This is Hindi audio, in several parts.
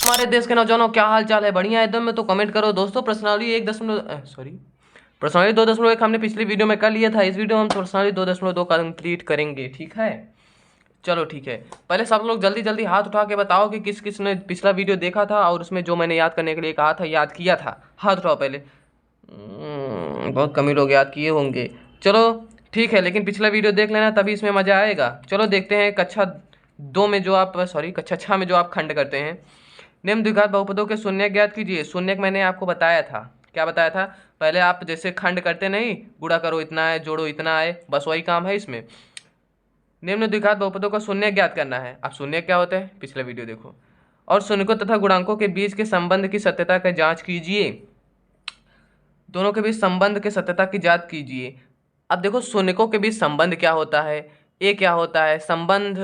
हमारे देश के नौजवानों क्या हाल चाल है, बढ़िया एकदम में? तो कमेंट करो दोस्तों। प्रश्नावली 2.1 हमने पिछली वीडियो में कर लिया था। इस वीडियो में हम प्रश्नावली 2.2 कंप्लीट करेंगे, ठीक है? चलो ठीक है। पहले सब लोग जल्दी जल्दी हाथ उठा के बताओ कि किस किस ने पिछला वीडियो देखा था और उसमें जो मैंने याद करने के लिए कहा था याद किया था। हाथ उठाओ पहले। बहुत कम ही लोग याद किए होंगे। चलो ठीक है, लेकिन पिछला वीडियो देख लेना, तभी इसमें मज़ा आएगा। चलो देखते हैं कक्षा 6 में जो आप खंड करते हैं। निम्न द्विघात बहुपदों के शून्य ज्ञात कीजिए। शून्य मैंने आपको बताया था। क्या बताया था? पहले आप जैसे खंड करते नहीं, गुणा करो इतना है, जोड़ो इतना है, बस वही काम है इसमें। निम्न द्विघात बहुपदों का शून्य ज्ञात करना है। अब शून्य क्या होता है, पिछला वीडियो देखो। और शून्यकों तथा गुणांकों के बीच के संबंध की सत्यता का जांच कीजिए। दोनों के बीच संबंध के सत्यता की जांच कीजिए। अब देखो, शून्यकों के बीच संबंध क्या होता है, ए क्या होता है संबंध,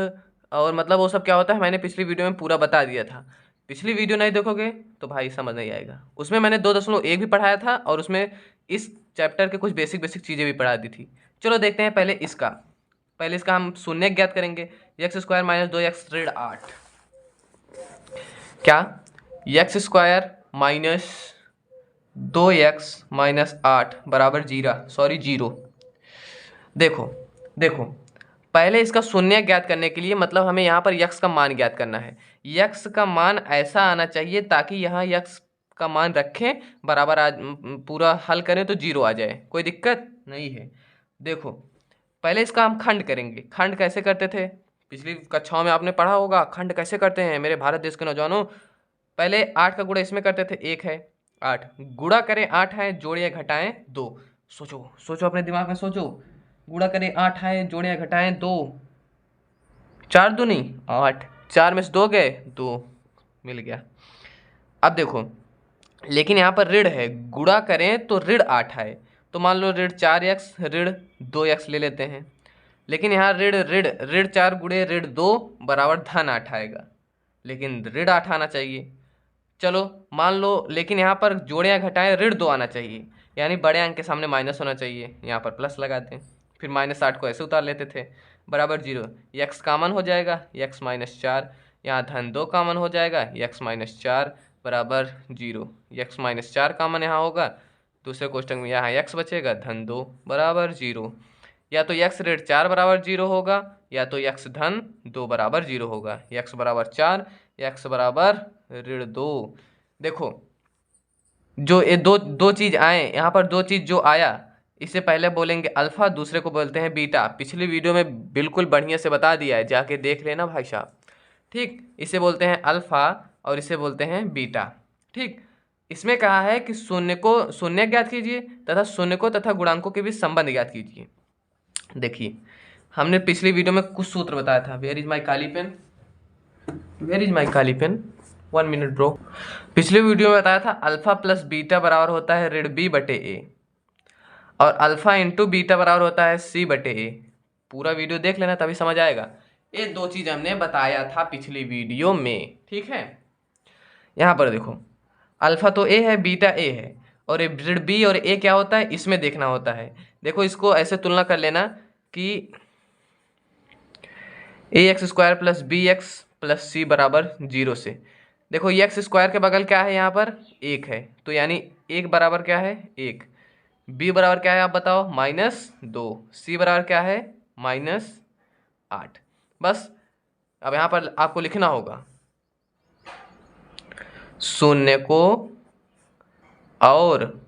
और मतलब वो सब क्या होता है, मैंने पिछली वीडियो में पूरा बता दिया था। पिछली वीडियो नहीं देखोगे तो भाई समझ नहीं आएगा। उसमें मैंने 2.1 भी पढ़ाया था और उसमें इस चैप्टर के कुछ बेसिक बेसिक चीज़ें भी पढ़ा दी थी। चलो देखते हैं पहले इसका हम शून्य ज्ञात करेंगे। एक्स स्क्वायर माइनस 2x ऋण 8। क्या? एक्स स्क्वायर माइनस 2x-8 बराबर जीरो। देखो देखो, पहले इसका शून्य ज्ञात करने के लिए मतलब हमें यहाँ पर यक्स का मान ज्ञात करना है। यक्स का मान ऐसा आना चाहिए ताकि यहाँ यक्स का मान रखें बराबर पूरा हल करें तो जीरो आ जाए, कोई दिक्कत नहीं है। देखो, पहले इसका हम खंड करेंगे। खंड कैसे करते थे, पिछली कक्षाओं में आपने पढ़ा होगा खंड कैसे करते हैं मेरे भारत देश के नौजवानों। पहले 8 का गुणा इसमें करते थे, 1 है 8, गुणा करें 8 है, जोड़िए घटाएं 2। सोचो सोचो, अपने दिमाग में सोचो। गुणा करें 8 है, जोड़िए घटाएं 2, 4 दूनी 8, 4 में से 2 गए, 2 मिल गया। अब देखो, लेकिन यहाँ पर ऋण है, गुणा करें तो ऋण 8 है, तो मान लो ऋण 4x ऋण 2x ले लेते हैं। लेकिन यहाँ ऋण ऋण ऋण 4 गुणे ऋण 2 बराबर धन 8 आएगा, लेकिन ऋण 8 आना चाहिए। चलो मान लो, लेकिन यहाँ पर जोड़े या घटाएं ऋण 2 आना चाहिए, यानी बड़े अंक के सामने माइनस होना चाहिए। यहाँ पर प्लस लगा दें, फिर -8 को ऐसे उतार लेते थे, बराबर 0। यक्स कामन हो जाएगा, x-4, यहाँ धन 2 कामन हो जाएगा, x-4 बराबर 0। x-4 कामन यहाँ होगा, दूसरे क्वेश्चन में यहाँ x बचेगा, धन 2 बराबर 0। या तो x ऋण 4 बराबर 0 होगा, या तो x धन 2 बराबर 0 होगा। x बराबर 4, x बराबर ऋण 2। देखो, जो ये दो दो चीज आए यहाँ पर, दो चीज जो आया इसे पहले बोलेंगे अल्फा, दूसरे को बोलते हैं बीटा। पिछली वीडियो में बिल्कुल बढ़िया से बता दिया है, जाके देख लेना भाई साहब। ठीक, इसे बोलते हैं अल्फा और इसे बोलते हैं बीटा। ठीक, इसमें कहा है कि शून्य ज्ञात कीजिए तथा शून्यकों तथा गुणांकों के बीच संबंध ज्ञात कीजिए। देखिए, हमने पिछली वीडियो में कुछ सूत्र बताया था। वेयर इज माई काली पेन, वेयर इज माई काली पेन, 1 मिनट ब्रो। पिछले वीडियो में बताया था अल्फा प्लस बीटा बराबर होता है ऋण b बटे ए, और अल्फा इंटू बीटा बराबर होता है c बटे ए। पूरा वीडियो देख लेना तभी समझ आएगा। ये दो चीज हमने बताया था पिछली वीडियो में, ठीक है? यहाँ पर देखो, अल्फा तो ए है, बीटा ए है, और ऋण b और a क्या होता है इसमें देखना होता है। देखो, इसको ऐसे तुलना कर लेना कि ax square plus b x plus c बराबर 0 से। देखो, एक्स स्क्वायर के बगल क्या है, यहाँ पर 1 है, तो यानी 1 बराबर क्या है 1। b बराबर क्या है आप बताओ, -2। c बराबर क्या है -8। बस अब यहाँ पर आपको लिखना होगा शून्य को और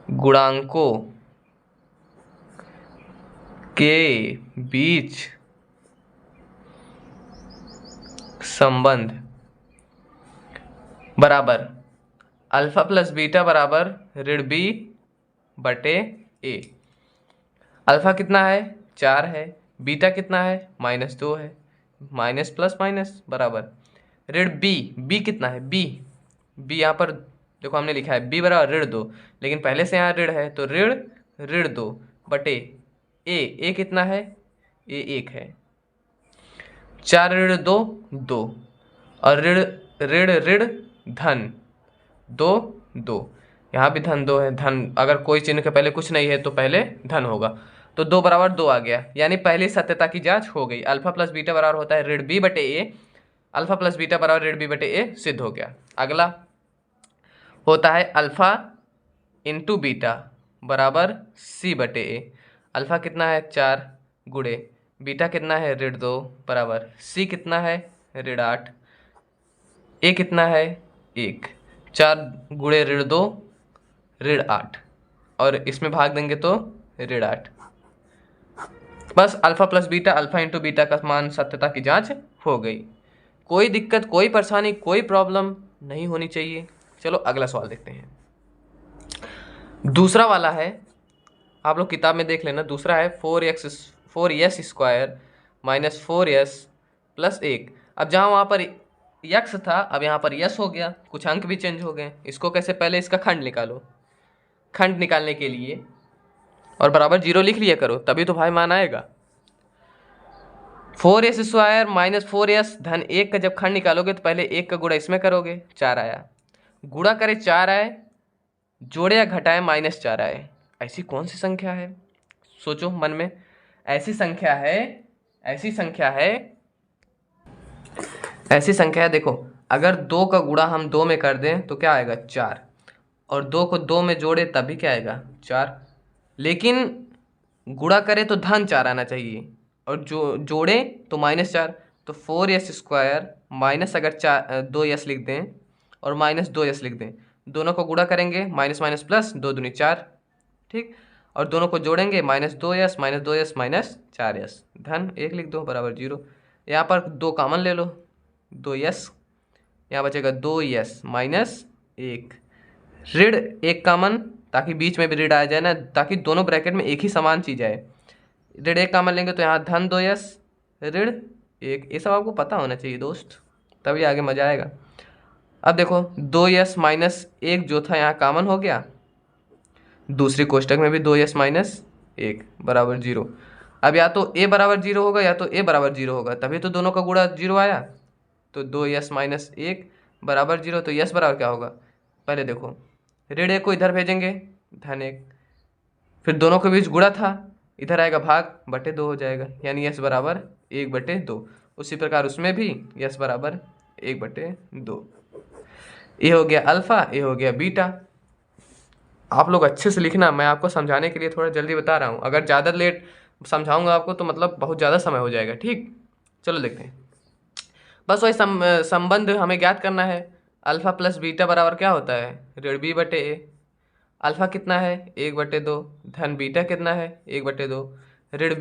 गुणांकों के बीच संबंध बराबर अल्फा प्लस बीटा बराबर ऋण b बटे a। अल्फा कितना है 4 है, बीटा कितना है -2 है, माइनस प्लस माइनस बराबर ऋण b कितना है b यहाँ पर देखो हमने लिखा है b बराबर ऋण 2, लेकिन पहले से यहाँ ऋण है तो ऋण 2 बटे a कितना है a 1 है। 4 ऋण 2 2, और ऋण ऋण ऋण धन 2 यहाँ भी धन 2 है। धन अगर कोई चिन्ह के पहले कुछ नहीं है तो पहले धन होगा, तो 2 बराबर 2 आ गया, यानी पहली सत्यता की जांच हो गई। अल्फा प्लस बीटा बराबर होता है ऋण b बटे a, अल्फा प्लस बीटा बराबर ऋण बी बटे ए सिद्ध हो गया। अगला होता है अल्फा इंटू बीटा बराबर सी बटे ए। अल्फा कितना है 4 गुणे बीटा कितना है ऋण 2 बराबर सी कितना है ऋण 8, ए कितना है 1। 4 गुणे ऋण 2 ऋण 8 और इसमें भाग देंगे तो ऋण 8। बस alpha plus beta alpha into beta का मान सत्यता की जांच हो गई। कोई दिक्कत, कोई परेशानी, कोई प्रॉब्लम नहीं होनी चाहिए। चलो अगला सवाल देखते हैं। दूसरा वाला है, आप लोग किताब में देख लेना। दूसरा है 4s square minus 4s plus 1। अब जहाँ वहाँ पर यक्स था अब यहाँ पर यस हो गया, कुछ अंक भी चेंज हो गए। इसको कैसे, पहले इसका खंड निकालो। खंड निकालने के लिए और बराबर 0 लिख लिया करो, तभी तो भाई मान आएगा। 4s स्क्वायर माइनस 4s धन 1 का जब खंड निकालोगे तो पहले 1 का गुणा इसमें करोगे, 4 आया। गुणा करे 4 आए, जोड़े या घटाए -4 आए। ऐसी कौन सी संख्या है, सोचो मन में। ऐसी संख्या है देखो, अगर 2 का गुणा हम 2 में कर दें तो क्या आएगा 4, और 2 को 2 में जोड़े तब भी क्या आएगा 4। लेकिन गुणा करे तो धन 4 आना चाहिए और जो जोड़े तो -4। तो 4s स्क्वायर माइनस अगर 2s लिख दें और -2s लिख दें, दोनों को गुणा करेंगे माइनस माइनस प्लस 2 दूनी 4, ठीक। और दोनों को जोड़ेंगे -2s -4s धन 1 लिख दो बराबर 0। यहाँ पर 2 कॉमन ले लो, 2s, यहाँ बचेगा 2s -1 ऋण 1 कॉमन, ताकि बीच में भी ऋण आ जाए ना, ताकि दोनों ब्रैकेट में एक ही समान चीज़ आए। ऋण 1 कॉमन लेंगे तो यहाँ धन 2s ऋण 1। ये सब आपको पता होना चाहिए दोस्त, तभी आगे मजा आएगा। अब देखो 2s -1 जो था यहाँ कॉमन हो गया, दूसरी कोष्टक में भी 2s -1 बराबर 0। अब या तो a बराबर 0 होगा या तो a बराबर 0 होगा, तभी तो दोनों का गुणा 0 आया। तो 2s -1 बराबर 0, तो यस बराबर क्या होगा, पहले देखो ऋण 1 को इधर भेजेंगे धन 1, फिर दोनों के बीच गुणा था, इधर आएगा भाग बटे 2 हो जाएगा, यानी यस बराबर 1/2। उसी प्रकार उसमें भी यस बराबर 1/2। ये हो गया अल्फा, ये हो गया बीटा। आप लोग अच्छे से लिखना, मैं आपको समझाने के लिए थोड़ा जल्दी बता रहा हूँ। अगर ज़्यादा लेट समझाऊंगा आपको तो मतलब बहुत ज़्यादा समय हो जाएगा, ठीक। चलो देखते हैं। बस वही संबंध हमें ज्ञात करना है। अल्फा प्लस बीटा बराबर क्या होता है ऋण b बटे ए। अल्फा कितना है 1/2 धन बीटा कितना है 1/2 ऋण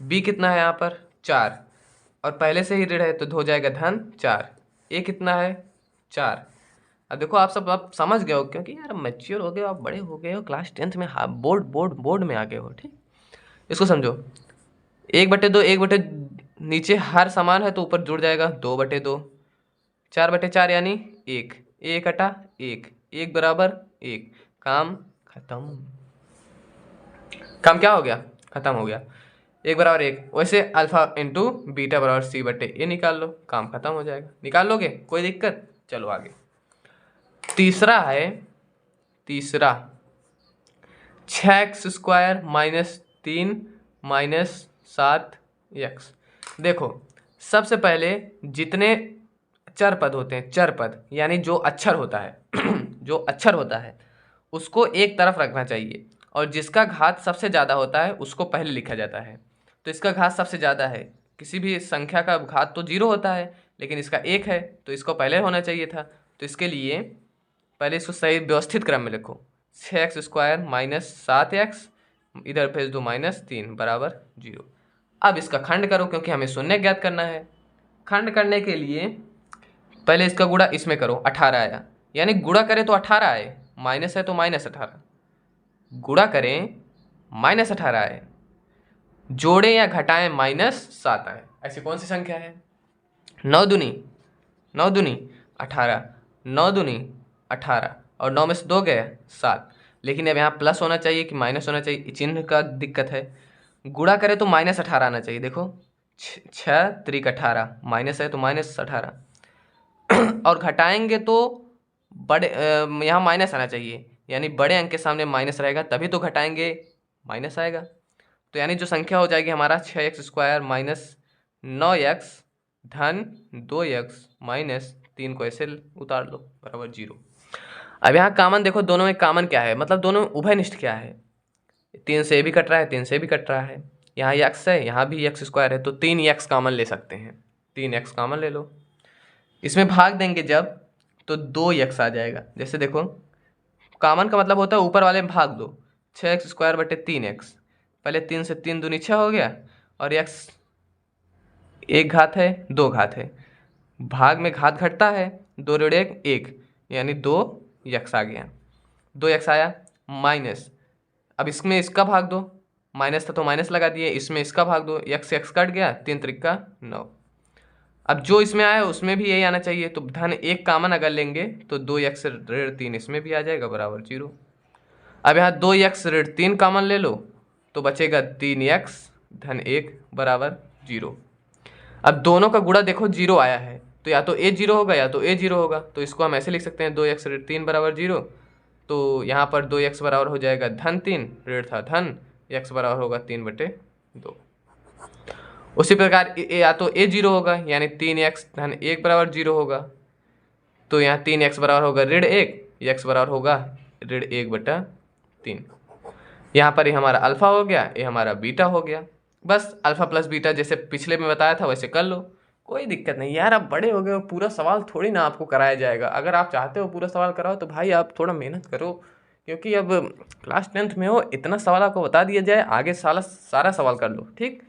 b कितना है यहाँ पर 4, और पहले से ही ऋण है तो हो जाएगा धन 4। ए कितना है 4। अब देखो आप सब आप समझ गए हो, क्योंकि यार मैच्योर हो गए हो, आप बड़े हो गए हो, क्लास 10th में बोर्ड में आ गए हो, ठीक। इसको समझो 1/2, 1 नीचे हर समान है तो ऊपर जुड़ जाएगा 2/2, 4/4 यानी 1, 1 हटा 1, 1 बराबर 1, काम खत्म। काम क्या हो गया, खत्म हो गया, 1 बराबर 1। वैसे अल्फा इंटू बीटा बराबर सी बटे ए निकाल लो, काम खत्म हो जाएगा। निकाल लोगे, कोई दिक्कत। चलो आगे तीसरा है, 6x स्क्वायर -3 -7x। देखो सबसे पहले जितने चर पद होते हैं, चर पद यानी जो अक्षर होता है जो अक्षर होता है उसको एक तरफ रखना चाहिए, और जिसका घात सबसे ज़्यादा होता है उसको पहले लिखा जाता है। तो इसका घात सबसे ज़्यादा है, किसी भी संख्या का घात तो 0 होता है, लेकिन इसका 1 है तो इसको पहले होना चाहिए था। तो इसके लिए पहले इसको सही व्यवस्थित क्रम में लिखो, 6x स्क्वायर -7x, इधर भेज दो -3 बराबर 0। अब इसका खंड करो, क्योंकि हमें शून्य ज्ञात करना है। खंड करने के लिए पहले इसका गुणा इसमें करो, 18 आया, यानी गुणा करें तो 18 आए, माइनस है तो -18, गुणा करें -18 आए, जोड़े या घटाएं -7 आए। ऐसी कौन सी संख्या है, 9 दूनी 18, 9 दूनी 18, और 9 में से 2 गए 7। लेकिन अब यहाँ प्लस होना चाहिए कि माइनस होना चाहिए, चिन्ह का दिक्कत है। गुणा करें तो -18 आना चाहिए, देखो 6 त्रिक 18, माइनस है तो -18, और घटाएंगे तो बड़े यहाँ माइनस आना चाहिए, यानी बड़े अंक के सामने माइनस रहेगा तभी तो घटाएंगे माइनस आएगा। तो यानी जो संख्या हो जाएगी हमारा 6x स्क्वायर -9x धन 2x माइनस 3 को ऐसे उतार लो बराबर 0। अब यहाँ कॉमन देखो, दोनों में कॉमन क्या है, मतलब दोनों उभयनिष्ठ क्या है, 3 से भी कट रहा है, 3 से भी कट रहा है, यहाँ x है, यहाँ भी x स्क्वायर है, तो 3x कॉमन ले सकते हैं, 3x कॉमन ले लो। इसमें भाग देंगे जब तो 2x आ जाएगा। जैसे देखो कॉमन का मतलब होता है ऊपर वाले में भाग दो, 6x स्क्वायर बटे 3x, पहले 3 से 3 दूनी 6 हो गया, और x एक घात है 2 घात है, भाग में घात घटता है, 2 ऋण 1 1, यानी 2x आ गया, 2x आया माइनस, अब इसमें इसका भाग दो, माइनस था तो माइनस लगा दिए, इसमें इसका भाग दो, x x कट गया, 3 त्रिका 9। अब जो इसमें आया उसमें भी यही आना चाहिए, तो धन 1 कॉमन अगर लेंगे तो 2x ऋण 3 इसमें भी आ जाएगा बराबर 0। अब यहाँ 2x ऋण 3 कॉमन ले लो तो बचेगा 3x धन 1 बराबर 0। अब दोनों का गुणा देखो 0 आया है, तो या तो a 0 होगा या तो a 0 होगा, तो इसको हम ऐसे लिख सकते हैं 2x ऋण 3 बराबर 0। तो यहाँ पर 2x बराबर हो जाएगा धन 3, ऋण था धन, x बराबर होगा 3/2। उसी प्रकार या तो a 0 होगा, यानी 3x धन 1 बराबर 0 होगा, तो यहाँ 3x बराबर होगा ऋण 1, x बराबर होगा ऋण 1/3। यहाँ पर ये हमारा अल्फा हो गया, ये हमारा बीटा हो गया। बस अल्फा प्लस बीटा जैसे पिछले में बताया था वैसे कर लो, कोई दिक्कत नहीं यार, आप बड़े हो गए हो, पूरा सवाल थोड़ी ना आपको कराया जाएगा। अगर आप चाहते हो पूरा सवाल कराओ तो भाई आप थोड़ा मेहनत करो, क्योंकि अब क्लास 10th में हो, इतना सवाल आपको बता दिया जाए, आगे सारा सवाल कर लो, ठीक।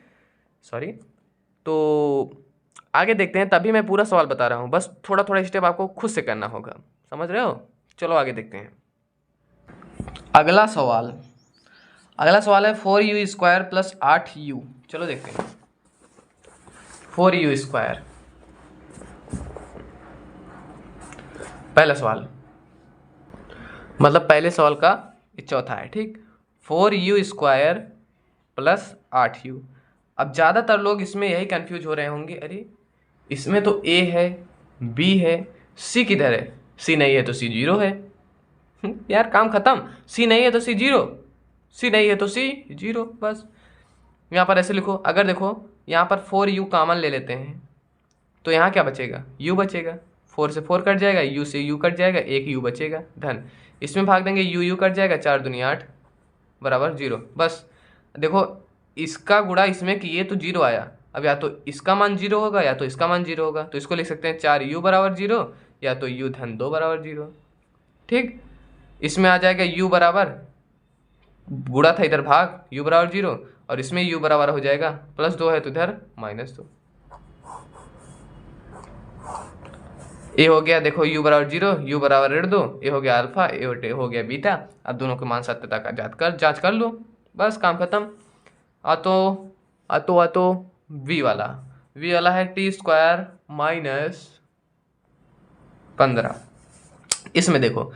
सॉरी, तो आगे देखते हैं, तभी मैं पूरा सवाल बता रहा हूँ, बस थोड़ा थोड़ा स्टेप आपको खुद से करना होगा, समझ रहे हो। चलो आगे देखते हैं। अगला सवाल है 4u स्क्वायर प्लस 8u। चलो देखते हैं 4u स्क्वायर। पहला सवाल, मतलब पहले सवाल का चौथा है, ठीक। 4u square plus 8u। अब ज़्यादातर लोग इसमें यही कंफ्यूज हो रहे होंगे, अरे इसमें तो a है, b है, c किधर है, c नहीं है तो c 0 है। यार काम खत्म, c नहीं है तो c 0, c नहीं है तो c 0, बस। यहाँ पर ऐसे लिखो, अगर देखो यहाँ पर 4u कॉमन ले लेते हैं तो यहाँ क्या बचेगा, u बचेगा, 4 से 4 कट जाएगा, u से u कट जाएगा, एक u बचेगा धन, इसमें भाग देंगे u कट जाएगा, 4 दूनी 8 बराबर 0। बस देखो इसका गुणा इसमें किए तो 0 आया, अब या तो इसका मान 0 होगा या तो इसका मान 0 होगा, तो इसको लिख सकते हैं 4u बराबर 0 या तो u धन 2 बराबर 0, ठीक। इसमें आ जाएगा u बराबर, गुणा था इधर भाग, u बराबर 0, और इसमें u बराबर हो जाएगा +2 है तो इधर -2। ए हो गया, देखो u बराबर 0, u बराबर ऋण 2, ए हो गया अल्फा, ए हो गया बीटा। अब दोनों के मान सत्यता का जांच कर लो, बस काम खत्म। आतो v वाला है t स्क्वायर माइनस 15। इसमें देखो,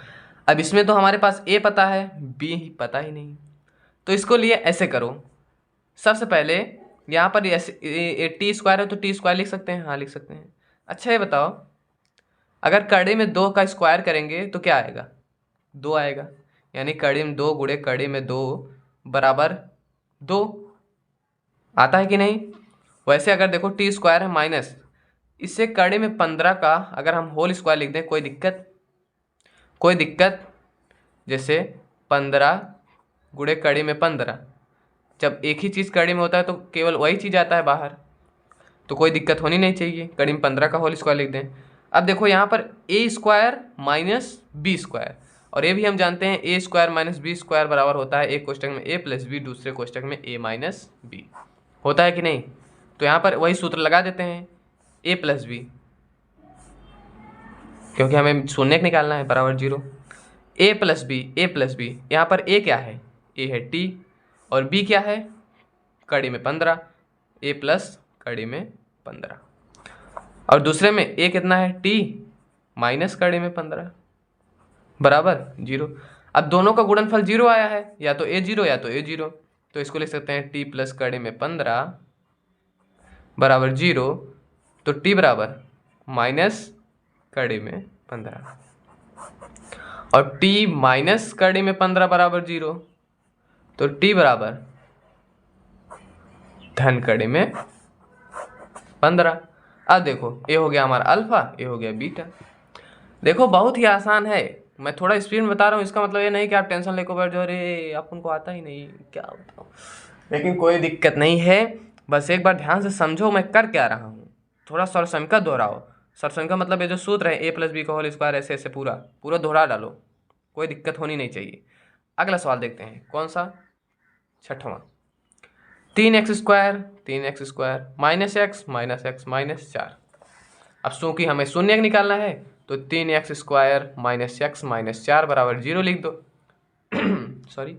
अब इसमें तो हमारे पास a पता है, b पता ही नहीं, तो इसको लिए ऐसे करो। सबसे पहले यहाँ पर टी स्क्वायर है तो टी स्क्वायर लिख सकते हैं, हाँ लिख सकते हैं। अच्छा ये बताओ, अगर कड़ी में 2 का स्क्वायर करेंगे तो क्या आएगा, 2 आएगा, यानी कड़ी में 2 गुणे कड़ी में 2 बराबर 2 आता है कि नहीं। वैसे अगर देखो टी स्क्वायर है माइनस, इससे कड़ी में 15 का अगर हम होल स्क्वायर लिख दें, कोई दिक्कत, जैसे 15 गुणे कड़ी में 15, जब एक ही चीज़ कड़ी में होता है तो केवल वही चीज़ आता है बाहर, तो कोई दिक्कत होनी नहीं चाहिए, कड़ी में 15 का होल स्क्वायर लिख दें। अब देखो यहाँ पर a square minus b square, और ये भी हम जानते हैं a square minus b square बराबर होता है एक कोष्टक में a प्लस बी, दूसरे कोष्टक में a माइनस बी, होता है कि नहीं। तो यहाँ पर वही सूत्र लगा देते हैं a प्लस बी, क्योंकि हमें शून्य निकालना है, बराबर 0। a प्लस बी, यहाँ पर a क्या है, a है t और b क्या है, कड़ी में 15, a प्लस कड़ी में 15, और दूसरे में a कितना है, t माइनस कड़ी में 15 बराबर 0। अब दोनों का गुणनफल 0 आया है, या तो a 0 या तो a 0, तो इसको लिख सकते हैं t प्लस कड़ी में 15 बराबर 0, तो t बराबर माइनस कड़ी में 15, और t माइनस कड़ी में 15 बराबर 0, तो t बराबर धन कड़ी में 15। अब देखो ये हो गया हमारा अल्फा, ये हो गया बीटा। देखो बहुत ही आसान है, मैं थोड़ा स्पीड में बता रहा हूँ, इसका मतलब ये नहीं कि आप टेंशन लेकर बैठ जाओ, अरे अपन को आता ही नहीं क्या बताऊँ। लेकिन कोई दिक्कत नहीं है, बस एक बार ध्यान से समझो मैं कर क्या रहा हूँ। थोड़ा सरसंका दोहराओ। सरसंका मतलब ये जो सूत्र है a+b² ऐसे ऐसे पूरा पूरा दोहरा डालो, कोई दिक्कत होनी नहीं चाहिए। अगला सवाल देखते हैं, कौन सा, 6वां। 3x² -x अब चूंकि हमें शून्य निकालना है तो 3x² -x -4 0 लिख दो। सॉरी।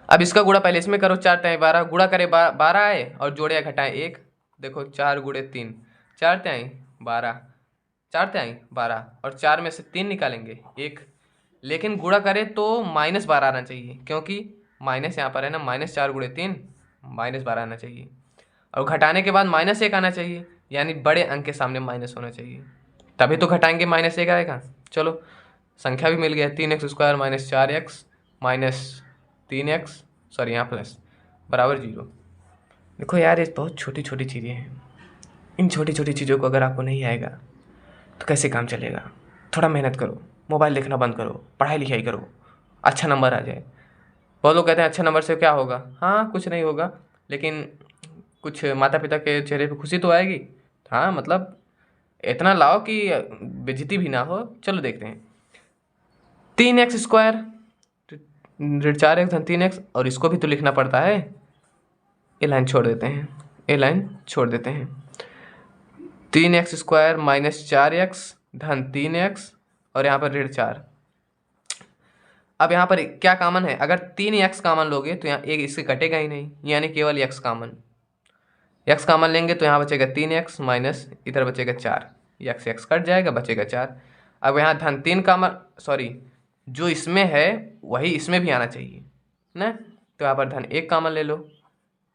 अब इसका गुणा पहले इसमें करो, 4 तिहाई 12, गुणा करे 12 आए और जोड़े घटाएं 1। देखो 4 गुणे 3, 4 तिहाई 12, 4 तिहाई 12 और 4 में से 3 निकालेंगे 1। लेकिन गुणा करें तो -12 आना चाहिए, क्योंकि माइनस यहाँ पर है ना, -4 गुणे 3 -12 आना चाहिए। और घटाने के बाद -1 आना चाहिए, यानी बड़े अंक के सामने माइनस होना चाहिए, तभी तो घटाएंगे -1 आएगा। चलो संख्या भी मिल गया, 3x² -4x -3x, सॉरी यहाँ प्लस, बराबर 0। देखो यार ये बहुत छोटी छोटी चीज़ें हैं, इन छोटी छोटी चीज़ों को अगर आपको नहीं आएगा तो कैसे काम चलेगा। थोड़ा मेहनत करो, मोबाइल देखना बंद करो, पढ़ाई लिखाई करो, अच्छा नंबर आ जाए। बहुत लोग कहते हैं अच्छा नंबर से क्या होगा, हाँ कुछ नहीं होगा, लेकिन कुछ माता पिता के चेहरे पे खुशी तो आएगी। हाँ मतलब इतना लाओ कि बेइज्जती भी ना हो। चलो देखते हैं, 3x² -4x 3x, और इसको भी तो लिखना पड़ता है, ये लाइन छोड़ देते हैं, ये लाइन छोड़ देते हैं। 3x² -4x 3x और यहाँ पर -4। अब यहाँ पर क्या कॉमन है, अगर 3x कॉमन लोगे तो यहाँ एक इससे कटेगा ही नहीं, यानी केवल x कॉमन। x कॉमन लेंगे तो यहाँ बचेगा 3x माइनस इधर बचेगा 4, x कट जाएगा, बचेगा 4। अब यहाँ -3 कॉमन, सॉरी जो इसमें है वही इसमें भी आना चाहिए ना, तो यहाँ पर -1 कॉमन ले लो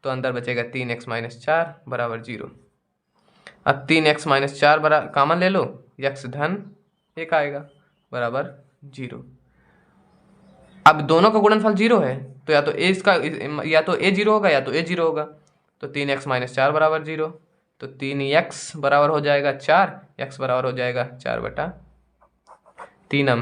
तो अंदर बचेगा 3x -4 बराबर 0। अब 3x -4 बराबर कॉमन ले लो, x -1 आएगा बराबर 0। अब दोनों का गुणनफल 0 है तो या तो a इसका या तो a 0 होगा या तो a 0 होगा, तो 3x -4 बराबर 0, तो 3x बराबर हो जाएगा 4, x बराबर हो जाएगा 4/3।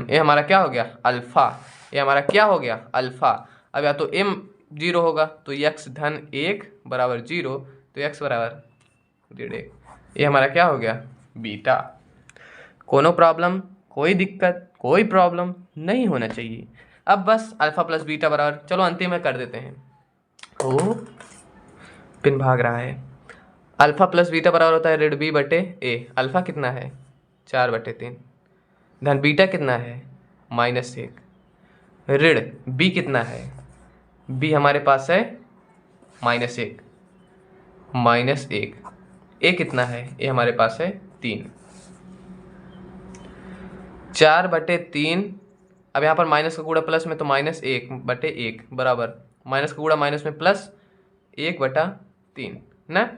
ये हमारा क्या हो गया, अल्फा। ये हमारा क्या हो गया, अल्फा। अब या तो m 0 होगा तो x -1 बराबर 0, तो x बराबर 1.5। ये हमारा क्या हो गया, बीटा। कोनो प्रॉब्लम, कोई दिक्कत, कोई प्रॉब्लम नहीं होना चाहिए। अब बस अल्फा प्लस बीटा बराबर, चलो अंतिम में कर देते हैं। ओ पिन भाग रहा है। अल्फा प्लस बीटा बराबर होता है √b/a। अल्फा कितना है, 4/3 धन बीटा कितना है, -1 ऋण b कितना है, b हमारे पास है -1 a कितना है, a हमारे पास है 3, 4/3। अब यहाँ पर माइनस का गुणा प्लस में तो -1/1 बराबर माइनस का गुणा माइनस में प्लस 1/3 ना।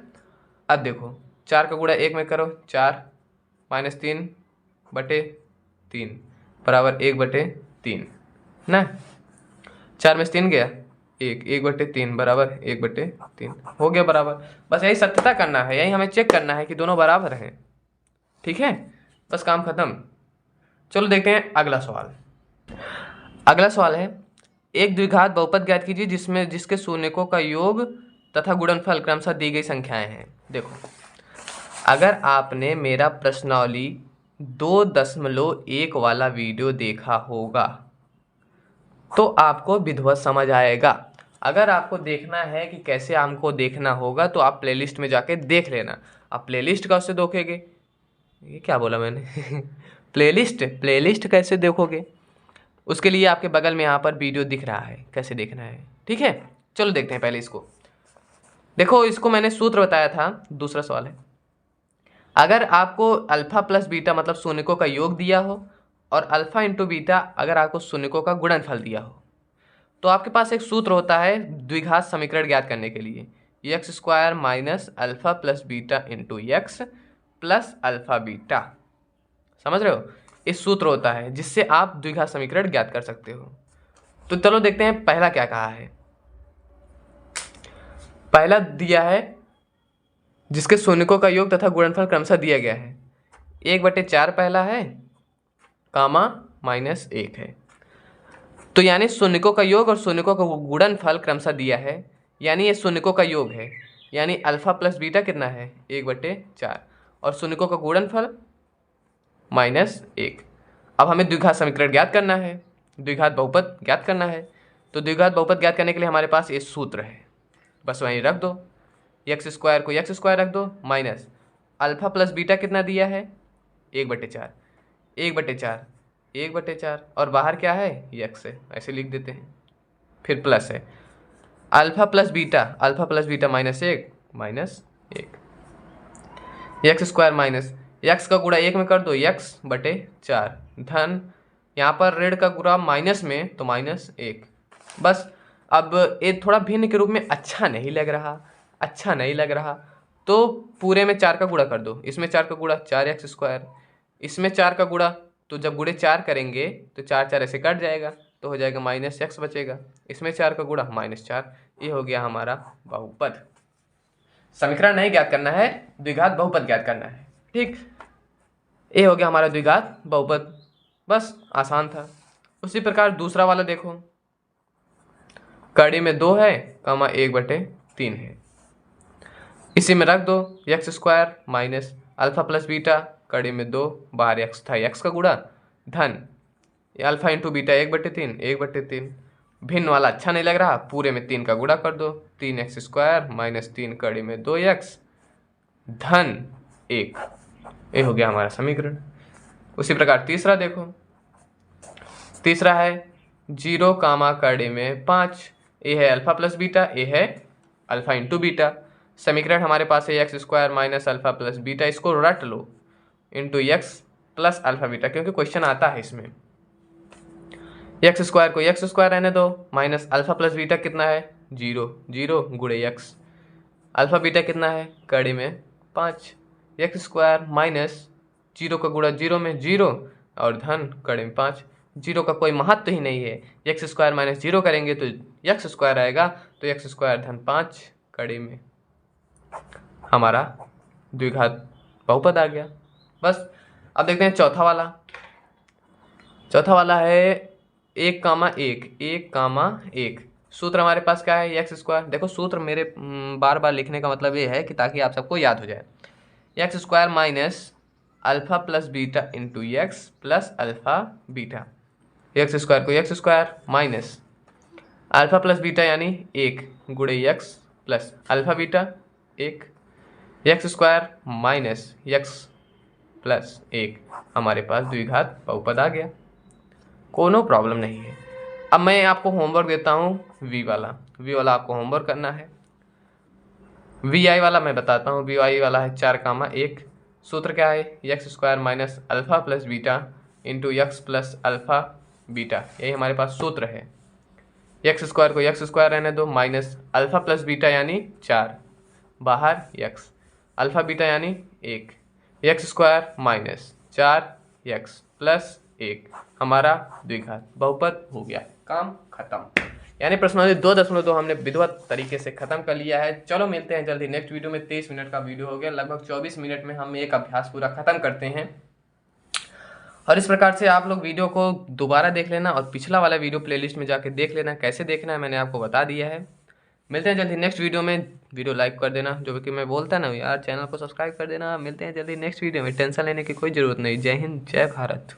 अब देखो 4 का गुणा 1 में करो, 4 -3/3 बराबर 1/3 ना। 4 में से 3 गया 1/3 बराबर 1/3 हो गया बराबर। बस यही सत्यता करना है, यही हमें चेक करना है कि दोनों बराबर हैं, ठीक है, बस काम खत्म। चलो देखते हैं अगला सवाल। अगला सवाल है, एक द्विघात बहुपद ज्ञात कीजिए जिसके शून्यकों का योग तथा गुणनफल क्रमशः दी गई संख्याएं हैं। देखो अगर आपने मेरा प्रश्नावली 2.1 वाला वीडियो देखा होगा तो आपको विधिवत समझ आएगा। अगर आपको देखना है कि कैसे हमको देखना होगा तो आप प्लेलिस्ट में जाके देख लेना। आप प्लेलिस्ट कैसे देखोगे, ये क्या बोला मैंने प्लेलिस्ट कैसे देखोगे, उसके लिए आपके बगल में यहाँ पर वीडियो दिख रहा है कैसे देखना है, ठीक है। चलो देखते हैं पहले इसको। देखो इसको मैंने सूत्र बताया था। दूसरा सवाल है, अगर आपको अल्फा प्लस बीटा मतलब शून्यकों का योग दिया हो और अल्फा इंटू बीटा अगर आपको शून्यकों का गुणनफल दिया हो तो आपके पास एक सूत्र होता है द्विघात समीकरण ज्ञात करने के लिए, x² minus alpha plus beta into x plus alpha beta. समझ रहे हो, इस सूत्र होता है जिससे आप द्विघात समीकरण ज्ञात कर सकते हो। तो चलो देखते हैं पहला क्या कहा है। पहला दिया है जिसके शून्यकों का योग तथा गुणनफल क्रमशः दिया गया है। 1/4 पहला है, कामा -1 है। तो यानी शून्यकों का योग और शून्यकों का गुणनफल क्रमशः दिया है, यानी ये शून्यकों का योग है, यानी अल्फा प्लस बीटा कितना है 1/4 और शून्यकों का गुणनफल -1। अब हमें द्विघात समीकरण ज्ञात करना है, द्विघात बहुपद ज्ञात करना है। तो द्विघात बहुपद ज्ञात करने के लिए हमारे पास ये सूत्र है, बस वहीं रख दो, x² को x² रख दो, माइनस अल्फा प्लस बीटा कितना दिया है 1/4, 1/4, 1/4 और बाहर क्या है x है, ऐसे लिख देते हैं। फिर प्लस है alpha plus beta -1 -1 x² minus x का गुणा 1 में कर दो x/4 धन यहाँ पर ऋण का गुणा माइनस में तो -1। बस अब ये थोड़ा भिन्न के रूप में अच्छा नहीं लग रहा, तो पूरे में 4 का गुणा कर दो। इसमें 4 का गुणा 4x², इसमें 4 का गुणा, तो जब गुणे 4 करेंगे तो 4 ऐसे कट जाएगा तो हो जाएगा -x बचेगा। इसमें 4 का गुणा -4। ये हो गया हमारा बहुपद। समीकरण नहीं ज्ञात करना है, द्विघात बहुपद ज्ञात करना है। ठीक, ये हो गया हमारा द्विघात बहुपद, बस आसान था। उसी प्रकार दूसरा वाला देखो, कड़ी में 2 है, कामा 1/3 है। इसी में रख दो x² minus alpha plus beta, कड़ी में 2, बाहर x था, x का गुणा धन अल्फा इंटू बीटा 1/3। भिन्न वाला अच्छा नहीं लग रहा, पूरे में 3 का गुणा कर दो, 3x² माइनस 3 कड़ी में 2x धन 1। ये हो गया हमारा समीकरण। उसी प्रकार तीसरा देखो, तीसरा है 0 कामा कड़ी में 5, ये है अल्फा प्लस बीटा, ये है अल्फा इंटू बीटा। समीकरण हमारे पास है x² minus alpha plus beta, इसको रट लो, into x plus alpha beta, क्योंकि क्वेश्चन आता है इसमें। x² को x² रहने दो, माइनस अल्फा प्लस बीटा कितना है 0 गुणे x, अल्फा बीटा कितना है कड़ी में 5, x² माइनस 0 का गुणा 0 में 0 और धन कड़ी में 5। 0 का कोई महत्व ही नहीं है, x² माइनस 0 करेंगे तो x² आएगा, तो x² धन 5 कड़ी में हमारा द्विघात बहुपद आ गया। बस अब देखते हैं चौथा वाला है 1, सूत्र हमारे पास क्या है x²। देखो सूत्र मेरे बार बार लिखने का मतलब ये है कि ताकि आप सबको याद हो जाए, x² minus alpha plus beta into x plus alpha beta, x² को x² minus alpha plus beta यानी 1 गुणे x plus alpha beta 1, x² minus x plus 1, हमारे पास द्विघात बहुपद आ गया, कोनो प्रॉब्लम नहीं है। अब मैं आपको होमवर्क देता हूँ v वाला आपको होमवर्क करना है। vi वाला मैं बताता हूँ, vi वाला है 4, 1, सूत्र क्या है x² minus alpha plus beta into x plus alpha beta, यही हमारे पास सूत्र है। x² को x² रहने दो, माइनस अल्फा प्लस बीटा यानी 4, बाहर x, अल्फा बीटा यानी 1, x² माइनस 4x प्लस 1, हमारा द्विघात बहुपद हो गया, काम खत्म। यानी प्रश्नावली 2.2 हमने विधिवत तरीके से खत्म कर लिया है। चलो मिलते हैं जल्दी नेक्स्ट वीडियो में। 23 मिनट का वीडियो हो गया, लगभग 24 मिनट में हम एक अभ्यास पूरा खत्म करते हैं। और इस प्रकार से आप लोग वीडियो को दोबारा देख लेना और पिछला वाला वीडियो प्लेलिस्ट में जाके देख लेना, कैसे देखना है मैंने आपको बता दिया है। मिलते हैं जल्दी नेक्स्ट वीडियो में। वीडियो लाइक कर देना, जो कि मैं बोलता ना यार, चैनल को सब्सक्राइब कर देना। मिलते हैं जल्दी नेक्स्ट वीडियो में, टेंशन लेने की कोई ज़रूरत नहीं। जय हिंद, जय भारत।